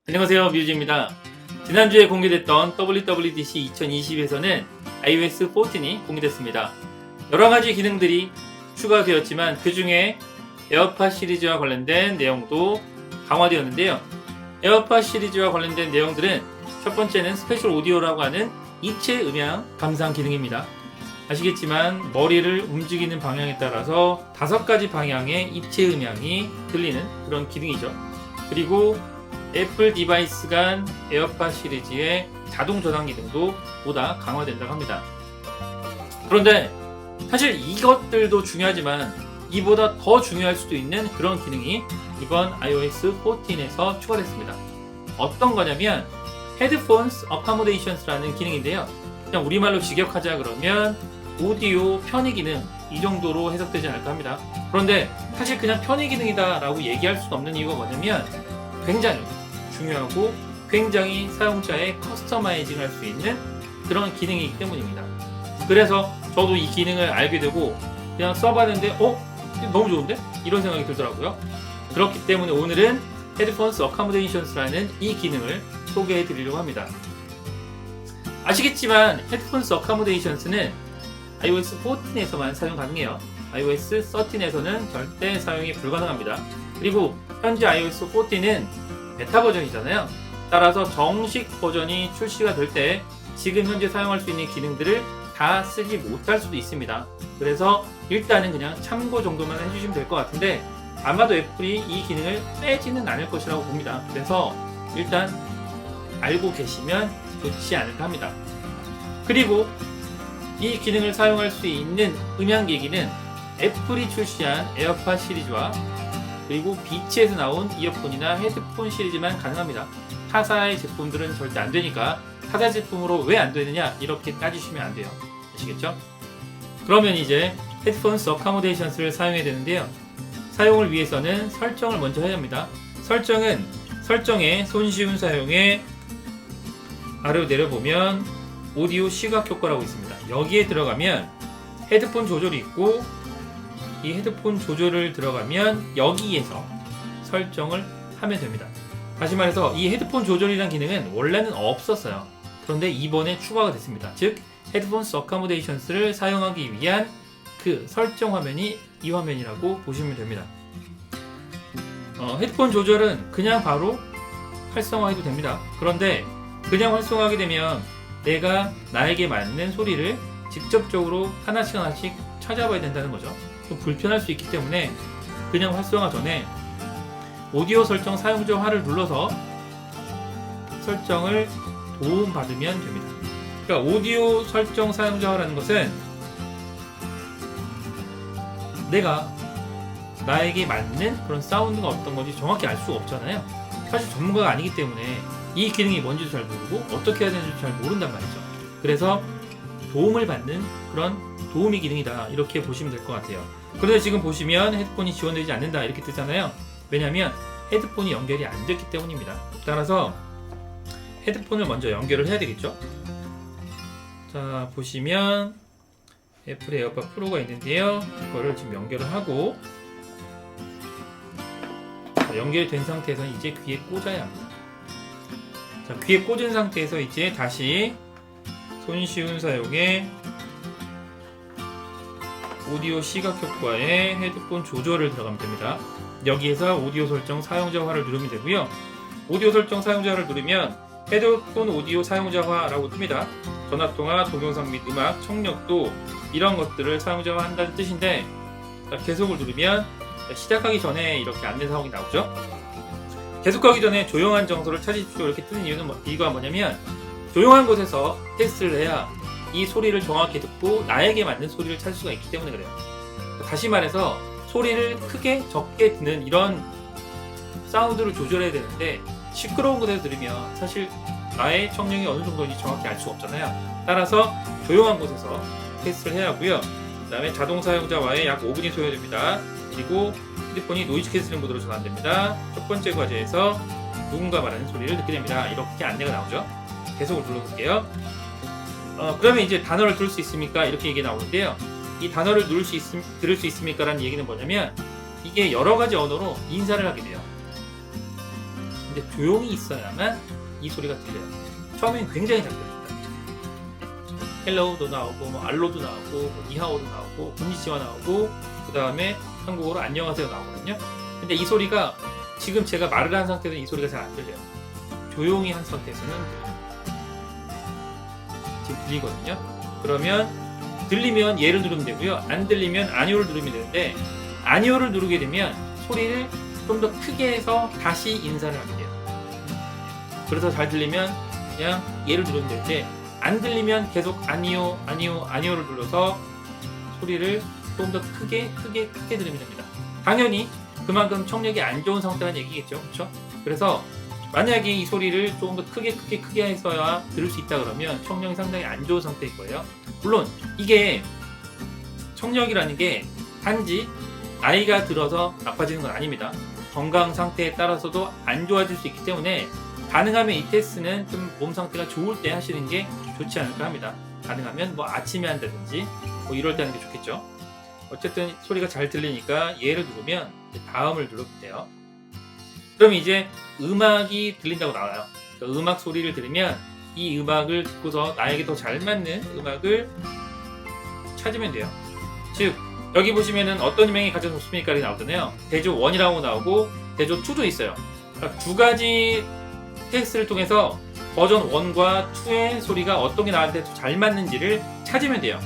안녕하세요, 뮤즈입니다. 지난주에 공개됐던 WWDC 2020에서는 iOS 14이 공개됐습니다. 여러가지 기능들이 추가되었지만 그 중에 에어팟 시리즈와 관련된 내용도 강화되었는데요. 에어팟 시리즈와 관련된 내용들은 첫 번째는 스페셜 오디오라고 하는 입체 음향 감상 기능입니다. 아시겠지만 머리를 움직이는 방향에 따라서 5가지 방향의 입체 음향이 들리는 그런 기능이죠. 그리고 애플 디바이스 간 에어팟 시리즈의 자동 저장 기능도 보다 강화된다고 합니다. 그런데 사실 이것들도 중요하지만 이보다 더 중요할 수도 있는 그런 기능이 이번 iOS 14에서 추가됐습니다. 어떤 거냐면 헤드폰스 어카모데이션스라는 기능인데요. 그냥 우리말로 직역하자 그러면 오디오 편의 기능 이 정도로 해석되지 않을까 합니다. 그런데 사실 그냥 편의 기능이다 라고 얘기할 수 없는 이유가 뭐냐면 굉장히 중요하고 굉장히 사용자의 커스터마이징 할 수 있는 그런 기능이기 때문입니다. 그래서 저도 이 기능을 알게 되고 그냥 써봤는데 너무 좋은데? 이런 생각이 들더라고요. 그렇기 때문에 오늘은 헤드폰스 어카모데이션스라는 이 기능을 소개해 드리려고 합니다. 아시겠지만 헤드폰스 어카모데이션스는 iOS 14에서만 사용 가능해요. iOS 13에서는 절대 사용이 불가능합니다. 그리고 현재 iOS 14는 베타 버전이잖아요. 따라서 정식 버전이 출시가 될 때 지금 현재 사용할 수 있는 기능들을 다 쓰지 못할 수도 있습니다. 그래서 일단은 그냥 참고 정도만 해주시면 될 것 같은데 아마도 애플이 이 기능을 빼지는 않을 것이라고 봅니다. 그래서 일단 알고 계시면 좋지 않을까 합니다. 그리고 이 기능을 사용할 수 있는 음향기기는 애플이 출시한 에어팟 시리즈와 그리고 비치에서 나온 이어폰이나 헤드폰 시리즈만 가능합니다. 타사의 제품들은 절대 안 되니까 타사 제품으로 왜 안 되느냐 이렇게 따지시면 안 돼요. 아시겠죠? 그러면 이제 헤드폰스 어카모데이션스를 사용해야 되는데요. 사용을 위해서는 설정을 먼저 해야 합니다. 설정은 설정에 손쉬운 사용에 아래로 내려보면 오디오 시각 효과라고 있습니다. 여기에 들어가면 헤드폰 조절이 있고 이 헤드폰 조절을 들어가면 여기에서 설정을 하면 됩니다. 다시 말해서 이 헤드폰 조절이라는 기능은 원래는 없었어요. 그런데 이번에 추가가 됐습니다. 즉 헤드폰스 어카모데이션스를 사용하기 위한 그 설정 화면이 이 화면이라고 보시면 됩니다. 헤드폰 조절은 그냥 바로 활성화해도 됩니다. 그런데 그냥 활성화하게 되면 내가 나에게 맞는 소리를 직접적으로 하나씩 찾아봐야 된다는 거죠. 좀 불편할 수 있기 때문에 그냥 활성화 전에 오디오 설정 사용자화를 눌러서 설정을 도움받으면 됩니다. 그러니까 오디오 설정 사용자화라는 것은 내가 나에게 맞는 그런 사운드가 어떤 건지 정확히 알 수가 없잖아요. 사실 전문가가 아니기 때문에 이 기능이 뭔지도 잘 모르고 어떻게 해야 되는지 잘 모른단 말이죠. 그래서 도움을 받는 그런 도우미 기능이다 이렇게 보시면 될 것 같아요. 그런데 지금 보시면 헤드폰이 지원되지 않는다 이렇게 뜨잖아요. 왜냐하면 헤드폰이 연결이 안 됐기 때문입니다. 따라서 헤드폰을 먼저 연결을 해야 되겠죠. 자 보시면 애플 에어팟 프로가 있는데요. 이거를 지금 연결을 하고 연결이 된 상태에서 이제 귀에 꽂아야 합니다. 자, 귀에 꽂은 상태에서 이제 다시 손쉬운 사용에 오디오 시각 효과에 헤드폰 조절을 들어가면 됩니다. 여기에서 오디오 설정 사용자화를 누르면 되고요. 오디오 설정 사용자화를 누르면 헤드폰 오디오 사용자화라고 뜹니다. 전화통화, 동영상 및 음악, 청력도 이런 것들을 사용자화 한다는 뜻인데 계속을 누르면 시작하기 전에 이렇게 안내사항이 나오죠. 계속하기 전에 조용한 장소를 찾으십시오 이렇게 뜨는 이유가 뭐냐면 조용한 곳에서 테스트를 해야 이 소리를 정확히 듣고 나에게 맞는 소리를 찾을 수가 있기 때문에 그래요. 다시 말해서 소리를 크게 적게 듣는 이런 사운드를 조절해야 되는데 시끄러운 곳에서 들으면 사실 나의 청력이 어느 정도인지 정확히 알 수가 없잖아요. 따라서 조용한 곳에서 테스트를 해야 하고요. 그 다음에 자동 사용자와의 약 5분이 소요됩니다. 그리고 핸드폰이 노이즈 캔슬링 모드로 전환됩니다. 첫 번째 과제에서 누군가 말하는 소리를 듣게 됩니다. 이렇게 안내가 나오죠. 계속을 눌러볼게요. 그러면 이제 단어를 들을 수 있습니까? 이렇게 얘기 나오는데요. 이 단어를 들을 수 있습니까? 라는 얘기는 뭐냐면 이게 여러 가지 언어로 인사를 하게 돼요. 근데 조용히 있어야만 이 소리가 들려요. 처음엔 굉장히 잘 들립니다. 헬로우도 나오고 뭐 알로도 나오고 뭐 니하오도 나오고 곤니치와 나오고 그 다음에 한국어로 안녕하세요 나오거든요. 근데 이 소리가 지금 제가 말을 한 상태에서 이 소리가 잘 안 들려요. 조용히 한 상태에서는 들려요. 지금 들리거든요. 그러면 들리면 얘를 누르면 되고요. 안 들리면 아니오를 누르면 되는데 아니오를 누르게 되면 소리를 좀 더 크게 해서 다시 인사를 하게 돼요. 그래서 잘 들리면 그냥 얘를 누르면 되는데 안 들리면 계속 아니오 아니오를 눌러서 소리를 좀 더 크게 들으면 됩니다. 당연히 그만큼 청력이 안 좋은 상태라는 얘기겠죠. 그렇죠? 그래서 만약에 이 소리를 조금 더 크게 해서야 들을 수 있다 그러면 청력이 상당히 안 좋은 상태일 거예요. 물론 이게 청력이라는 게 단지 나이가 들어서 나빠지는 건 아닙니다. 건강 상태에 따라서도 안 좋아질 수 있기 때문에 가능하면 이 테스트는 좀 몸 상태가 좋을 때 하시는 게 좋지 않을까 합니다. 가능하면 뭐 아침에 한다든지 뭐 이럴 때 하는 게 좋겠죠. 어쨌든 소리가 잘 들리니까 얘를 누르면 다음을 누르면 돼요. 그럼 이제 음악이 들린다고 나와요. 그러니까 음악 소리를 들으면 이 음악을 듣고서 나에게 더 잘 맞는 음악을 찾으면 돼요. 즉 여기 보시면은 어떤 음향이 가장 좋습니까? 이렇게 나오잖아요. 대조 1이라고 나오고 대조 2도 있어요. 그러니까 두 가지 테스트를 통해서 버전 1과 2의 소리가 어떤 게 나한테 더 잘 맞는지를 찾으면 돼요.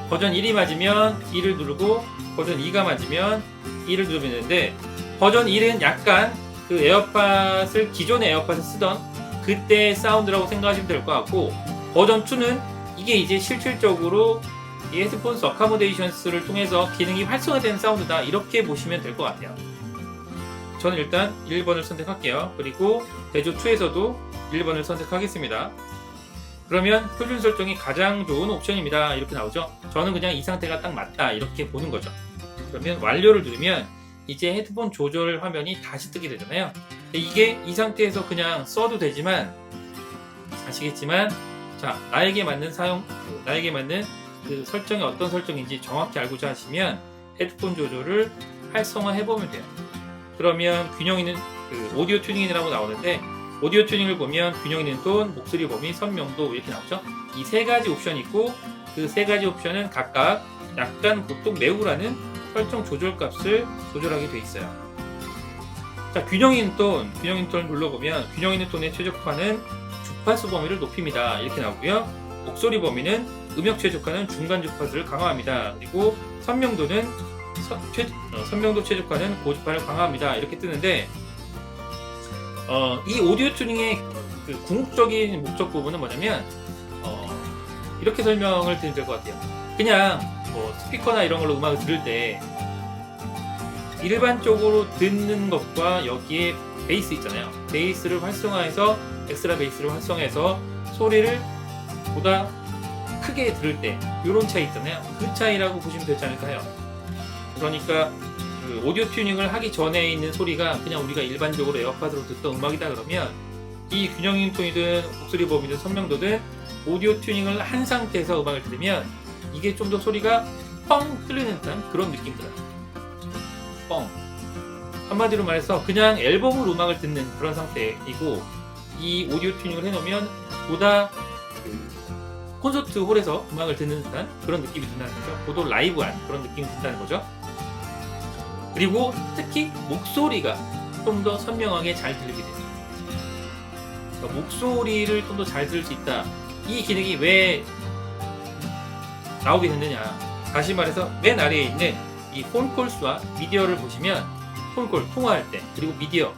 버전 1이 맞으면 2를 누르고 버전 2가 맞으면 2를 누르면 되는데 버전 1은 약간 그 에어팟을 기존의 에어팟을 쓰던 그때 사운드라고 생각하시면 될 것 같고 버전 2는 이게 이제 실질적으로 이 헤드폰스 어카모데이션스를 통해서 기능이 활성화된 사운드다 이렇게 보시면 될 것 같아요. 저는 일단 1번을 선택할게요. 그리고 대조 2에서도 1번을 선택하겠습니다. 그러면 표준 설정이 가장 좋은 옵션입니다. 이렇게 나오죠. 저는 그냥 이 상태가 딱 맞다 이렇게 보는 거죠. 그러면 완료를 누르면 이제 헤드폰 조절 화면이 다시 뜨게 되잖아요. 이게 이 상태에서 그냥 써도 되지만 아시겠지만 자 나에게 맞는 그 설정이 어떤 설정인지 정확히 알고자 하시면 헤드폰 조절을 활성화해 보면 돼요. 그러면 균형 있는 그 오디오 튜닝이라고 나오는데 오디오 튜닝을 보면 균형 있는 톤, 목소리 범위, 선명도 이렇게 나오죠. 이 세 가지 옵션이 있고 그 세 가지 옵션은 각각 약간 보통 매우라는 설정 조절 값을 조절하게 돼 있어요. 자, 균형 있는 톤을 눌러보면 균형 있는 톤에 최적화는 주파수 범위를 높입니다. 이렇게 나오고요. 목소리 범위는 음역 최적화는 중간 주파수를 강화합니다. 그리고 선명도는 선명도 최적화는 고주파를 강화합니다. 이렇게 뜨는데 이 오디오 튜닝의 그 궁극적인 목적 부분은 뭐냐면 이렇게 설명을 드리면 될 것 같아요. 그냥 뭐 스피커나 이런 걸로 음악을 들을 때 일반적으로 듣는 것과 여기에 베이스 있잖아요. 베이스를 활성화해서 엑스트라 베이스를 활성화해서 소리를 보다 크게 들을 때 이런 차이 있잖아요. 그 차이라고 보시면 되지 않을까 해요. 그러니까 그 오디오 튜닝을 하기 전에 있는 소리가 그냥 우리가 일반적으로 에어팟으로 듣던 음악이다 그러면 이 균형 있는 톤이든 목소리 범위든 선명도든 오디오 튜닝을 한 상태에서 음악을 들으면 이게 좀 더 소리가 뻥 뚫리는 듯한 그런 느낌이 들어요. 뻥. 한마디로 말해서 그냥 앨범으로 음악을 듣는 그런 상태이고 이 오디오 튜닝을 해놓으면 보다 그 콘서트 홀에서 음악을 듣는 듯한 그런 느낌이 든다는 거죠. 보도 라이브한 그런 느낌이 든다는 거죠. 그리고 특히 목소리가 좀 더 선명하게 잘 들리게 돼요. 그러니까 목소리를 좀 더 잘 들을 수 있다. 이 기능이 왜 나오게 됐느냐. 다시 말해서 맨 아래에 있는 이 폰콜스와 미디어를 보시면 폰콜 통화할 때 그리고 미디어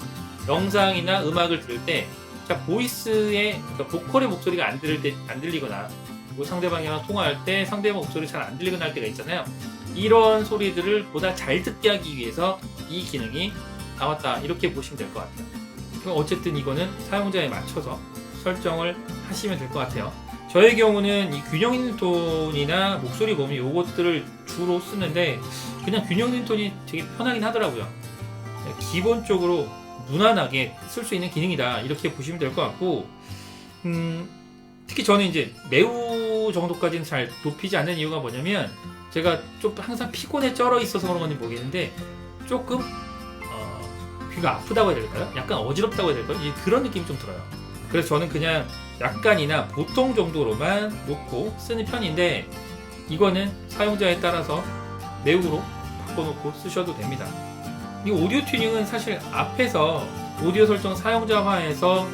영상이나 음악을 들을 때 자 보이스의 그러니까 보컬의 목소리가 안 들리거나 그리고 상대방이랑 통화할 때 상대방 목소리 잘 안 들리거나 할 때가 있잖아요. 이런 소리들을 보다 잘 듣게 하기 위해서 이 기능이 나왔다 이렇게 보시면 될 것 같아요. 그럼 어쨌든 이거는 사용자에 맞춰서 설정을 하시면 될 것 같아요. 저의 경우는 이 균형 있는 톤이나 목소리 범위 요것들을 주로 쓰는데 그냥 균형 있는 톤이 되게 편하긴 하더라고요. 기본적으로 무난하게 쓸 수 있는 기능이다 이렇게 보시면 될 것 같고 특히 저는 이제 매우 정도까지는 잘 높이지 않는 이유가 뭐냐면 제가 좀 항상 피곤에 쩔어 있어서 그런 건지 모르겠는데 조금 귀가 아프다고 해야 될까요? 약간 어지럽다고 해야 될까요? 그런 느낌이 좀 들어요. 그래서 저는 그냥 약간이나 보통 정도로만 놓고 쓰는 편인데, 이거는 사용자에 따라서 내우로 바꿔놓고 쓰셔도 됩니다. 이 오디오 튜닝은 사실 앞에서 오디오 설정 사용자화에서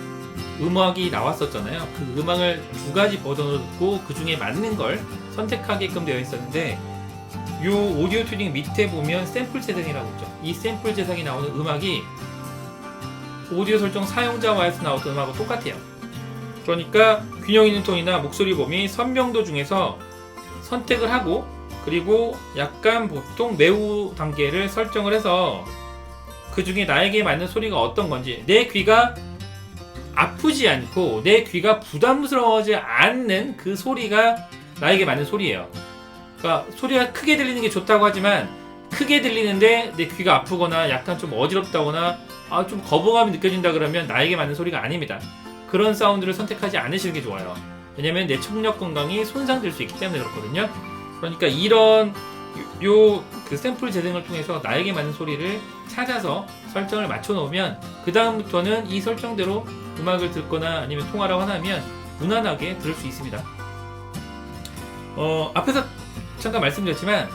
음악이 나왔었잖아요. 그 음악을 두 가지 버전으로 듣고 그 중에 맞는 걸 선택하게끔 되어 있었는데, 이 오디오 튜닝 밑에 보면 샘플 재생이라고 있죠. 이 샘플 재생이 나오는 음악이 오디오 설정 사용자화에서 나왔던 음악하고 똑같아요. 그러니까 균형 있는 톤이나 목소리 범위, 선명도 중에서 선택을 하고, 그리고 약간 보통 매우 단계를 설정을 해서 그 중에 나에게 맞는 소리가 어떤 건지, 내 귀가 아프지 않고 내 귀가 부담스러워하지 않는 그 소리가 나에게 맞는 소리예요. 그러니까 소리가 크게 들리는 게 좋다고 하지만, 크게 들리는데 내 귀가 아프거나 약간 좀 어지럽다거나 좀 거부감이 느껴진다 그러면 나에게 맞는 소리가 아닙니다. 그런 사운드를 선택하지 않으시는 게 좋아요. 왜냐면 내 청력 건강이 손상될 수 있기 때문에 그렇거든요. 그러니까 이런 그 샘플 재생을 통해서 나에게 맞는 소리를 찾아서 설정을 맞춰 놓으면, 그 다음부터는 이 설정대로 음악을 듣거나 아니면 통화를 하면 무난하게 들을 수 있습니다. 앞에서 잠깐 말씀드렸지만,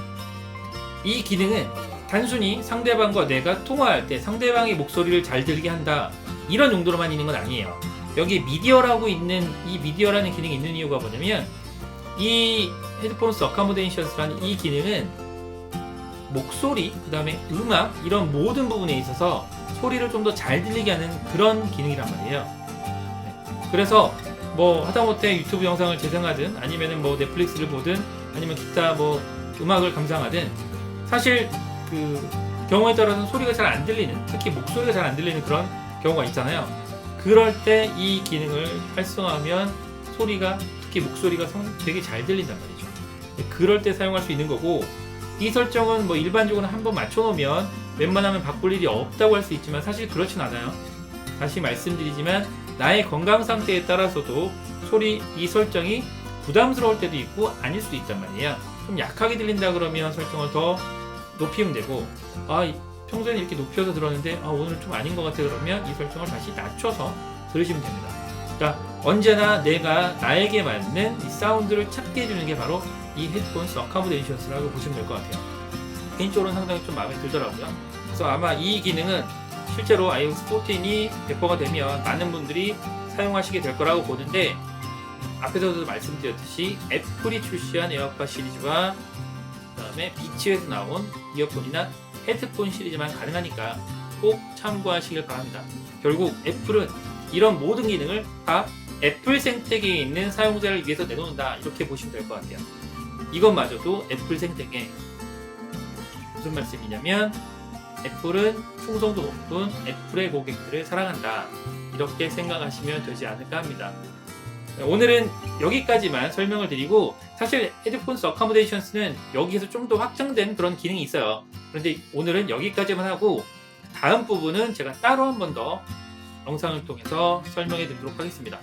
이 기능은 단순히 상대방과 내가 통화할 때 상대방의 목소리를 잘 들게 한다, 이런 용도로만 있는 건 아니에요. 여기 미디어라고 있는, 이 미디어라는 기능이 있는 이유가 뭐냐면, 이 헤드폰스 어카모데이션스라는 이 기능은 목소리, 그 다음에 음악, 이런 모든 부분에 있어서 소리를 좀 더 잘 들리게 하는 그런 기능이란 말이에요. 그래서 뭐 하다못해 유튜브 영상을 재생하든 아니면은 뭐 넷플릭스를 보든 아니면 기타 뭐 음악을 감상하든, 사실 그 경우에 따라서는 소리가 잘 안 들리는, 특히 목소리가 잘 안 들리는 그런 경우가 있잖아요. 그럴 때 이 기능을 활성화하면 소리가, 특히 목소리가 되게 잘 들린단 말이죠. 그럴 때 사용할 수 있는 거고, 이 설정은 뭐 일반적으로 한번 맞춰놓으면 웬만하면 바꿀 일이 없다고 할 수 있지만 사실 그렇진 않아요. 다시 말씀드리지만, 나의 건강 상태에 따라서도 이 설정이 부담스러울 때도 있고 아닐 수도 있단 말이에요. 좀 약하게 들린다 그러면 설정을 더 높이면 되고, 평소에는 이렇게 높여서 들었는데 오늘 좀 아닌 것 같아 그러면 이 설정을 다시 낮춰서 들으시면 됩니다. 그러니까 언제나 내가 나에게 맞는 이 사운드를 찾게 해주는 게 바로 이 헤드폰스 어카모데이션스라고 보시면 될 것 같아요. 개인적으로는 상당히 좀 마음에 들더라고요. 그래서 아마 이 기능은 실제로 iOS 14이 배포가 되면 많은 분들이 사용하시게 될 거라고 보는데, 앞에서도 말씀드렸듯이 애플이 출시한 에어팟 시리즈와 그 다음에 비치에서 나온 이어폰이나 헤드폰 시리즈만 가능하니까 꼭 참고하시길 바랍니다. 결국 애플은 이런 모든 기능을 다 애플 생태계에 있는 사용자를 위해서 내놓는다, 이렇게 보시면 될 것 같아요. 이것마저도 애플 생태계, 무슨 말씀이냐면 애플은 충성도 높은 애플의 고객들을 사랑한다, 이렇게 생각하시면 되지 않을까 합니다. 오늘은 여기까지만 설명을 드리고, 사실 헤드폰스 어카모데이션스는 여기에서 좀 더 확장된 그런 기능이 있어요. 그런데 오늘은 여기까지만 하고, 다음 부분은 제가 따로 한 번 더 영상을 통해서 설명해 드리도록 하겠습니다.